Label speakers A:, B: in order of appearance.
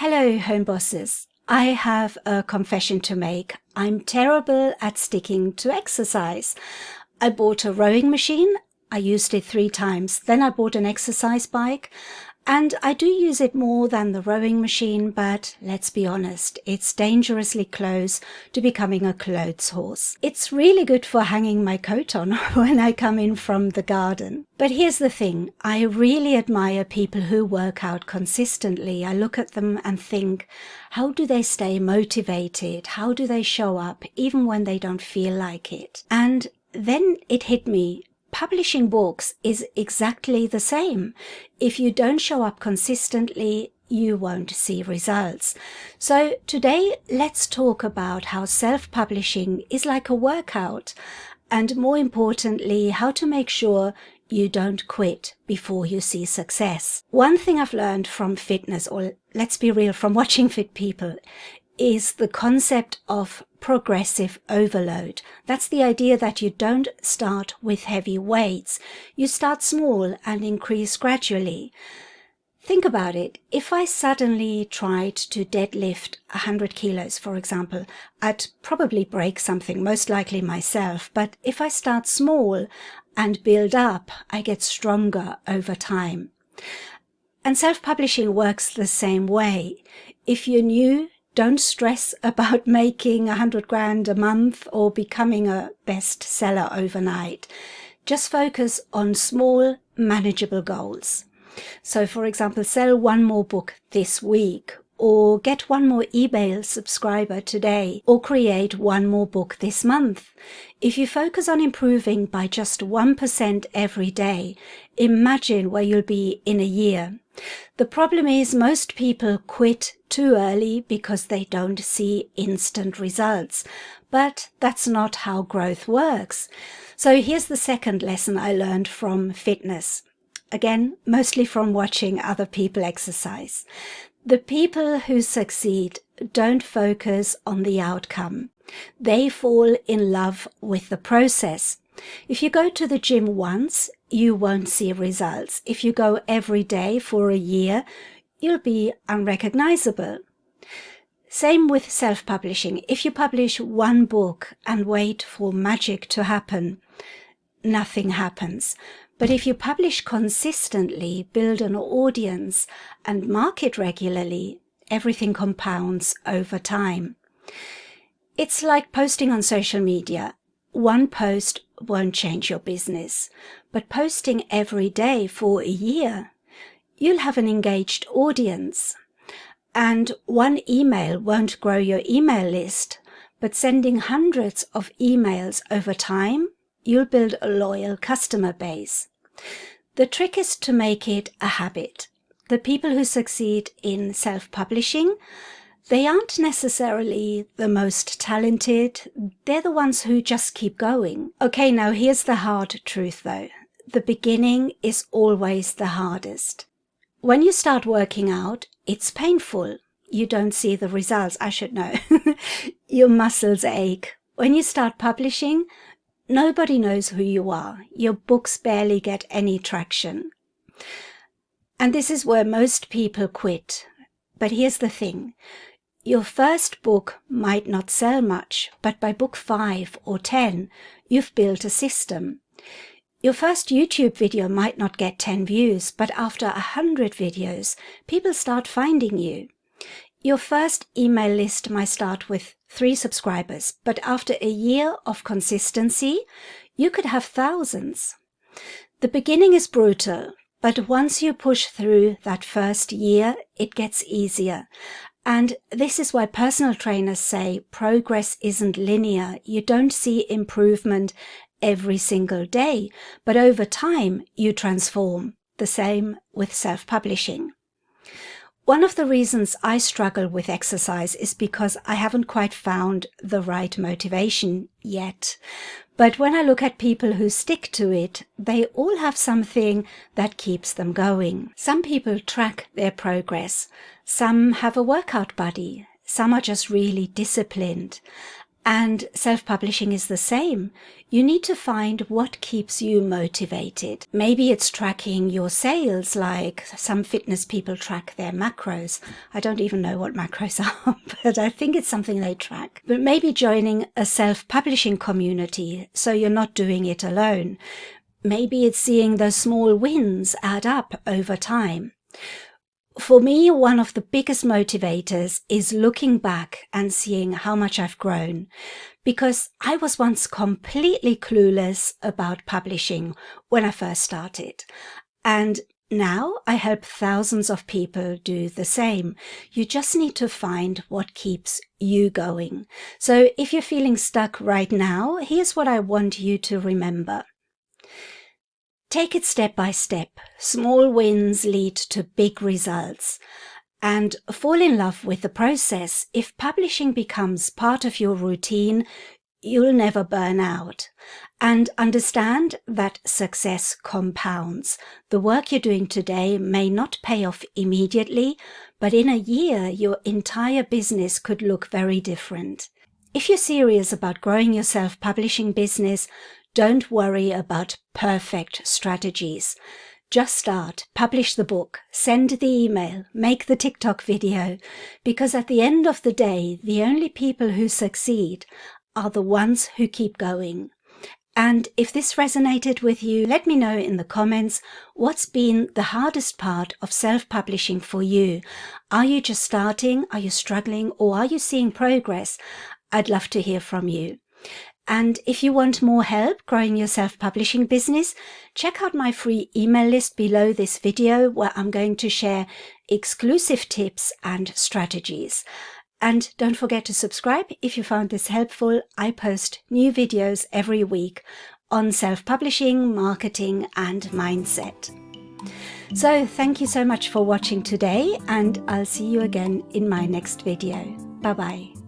A: Hello, home bosses. I have a confession to make. I'm terrible at sticking to exercise. I bought a rowing machine. I used it 3 times. Then I bought an exercise bike. And I do use it more than the rowing machine, but let's be honest, it's dangerously close to becoming a clothes horse. It's really good for hanging my coat on when I come in from the garden. But here's the thing, I really admire people who work out consistently. I look at them and think, how do they stay motivated? How do they show up even when they don't feel like it? And then it hit me. Publishing books is exactly the same. If you don't show up consistently, you won't see results. So today, let's talk about how self-publishing is like a workout, and more importantly, how to make sure you don't quit before you see success. One thing I've learned from fitness, or let's be real, from watching fit people, is the concept of progressive overload. That's the idea that you don't start with heavy weights. You start small and increase gradually. Think about it. If I suddenly tried to deadlift 100 kilos, for example, I'd probably break something, most likely myself. But if I start small and build up, I get stronger over time. And self-publishing works the same way. If you're new, don't stress about making 100 grand a month or becoming a bestseller overnight. Just focus on small, manageable goals. So, for example, sell 1 more book this week, or get 1 more email subscriber today, or create 1 more book this month. If you focus on improving by just 1% every day, imagine where you'll be in a year. The problem is most people quit too early because they don't see instant results. But that's not how growth works. So here's the second lesson I learned from fitness. Again, mostly from watching other people exercise. The people who succeed don't focus on the outcome. They fall in love with the process. If you go to the gym once, you won't see results. If you go every day for a year, you'll be unrecognizable. Same with self-publishing. If you publish 1 book and wait for magic to happen, nothing happens. But if you publish consistently, build an audience, and market regularly, everything compounds over time. It's like posting on social media. 1 post won't change your business, but posting every day for a year, you'll have an engaged audience. And 1 email won't grow your email list, but sending hundreds of emails over time, you'll build a loyal customer base. The trick is to make it a habit. The people who succeed in self-publishing, they aren't necessarily the most talented. They're the ones who just keep going. Okay, now here's the hard truth though. The beginning is always the hardest. When you start working out, it's painful. You don't see the results. I should know. Your muscles ache. When you start publishing, nobody knows who you are. Your books barely get any traction. And this is where most people quit. But here's the thing. Your first book might not sell much, but by book 5 or 10, you've built a system. Your first YouTube video might not get 10 views, but after 100 videos, people start finding you. Your first email list might start with 3 subscribers, but after a year of consistency, you could have thousands. The beginning is brutal, but once you push through that first year, it gets easier. And this is why personal trainers say progress isn't linear. You don't see improvement every single day, but over time you transform. The same with self-publishing. One of the reasons I struggle with exercise is because I haven't quite found the right motivation yet. But when I look at people who stick to it, they all have something that keeps them going. Some people track their progress. Some have a workout buddy. Some are just really disciplined. And self-publishing is the same. You need to find what keeps you motivated. Maybe it's tracking your sales, like some fitness people track their macros. I don't even know what macros are, but I think it's something they track. But maybe joining a self-publishing community so you're not doing it alone. Maybe it's seeing those small wins add up over time. For me, one of the biggest motivators is looking back and seeing how much I've grown, because I was once completely clueless about publishing when I first started. And now I help thousands of people do the same. You just need to find what keeps you going. So if you're feeling stuck right now, here's what I want you to remember. Take it step by step. Small wins lead to big results. And fall in love with the process. If publishing becomes part of your routine, you'll never burn out. And understand that success compounds. The work you're doing today may not pay off immediately, but in a year, your entire business could look very different. If you're serious about growing your self-publishing business, don't worry about perfect strategies. Just start, publish the book, send the email, make the TikTok video, because at the end of the day, the only people who succeed are the ones who keep going. And if this resonated with you, let me know in the comments what's been the hardest part of self-publishing for you. Are you just starting? Are you struggling? Or are you seeing progress? I'd love to hear from you. And if you want more help growing your self-publishing business, check out my free email list below this video, where I'm going to share exclusive tips and strategies. And don't forget to subscribe if you found this helpful. I post new videos every week on self-publishing, marketing, and mindset. So thank you so much for watching today, and I'll see you again in my next video. Bye-bye.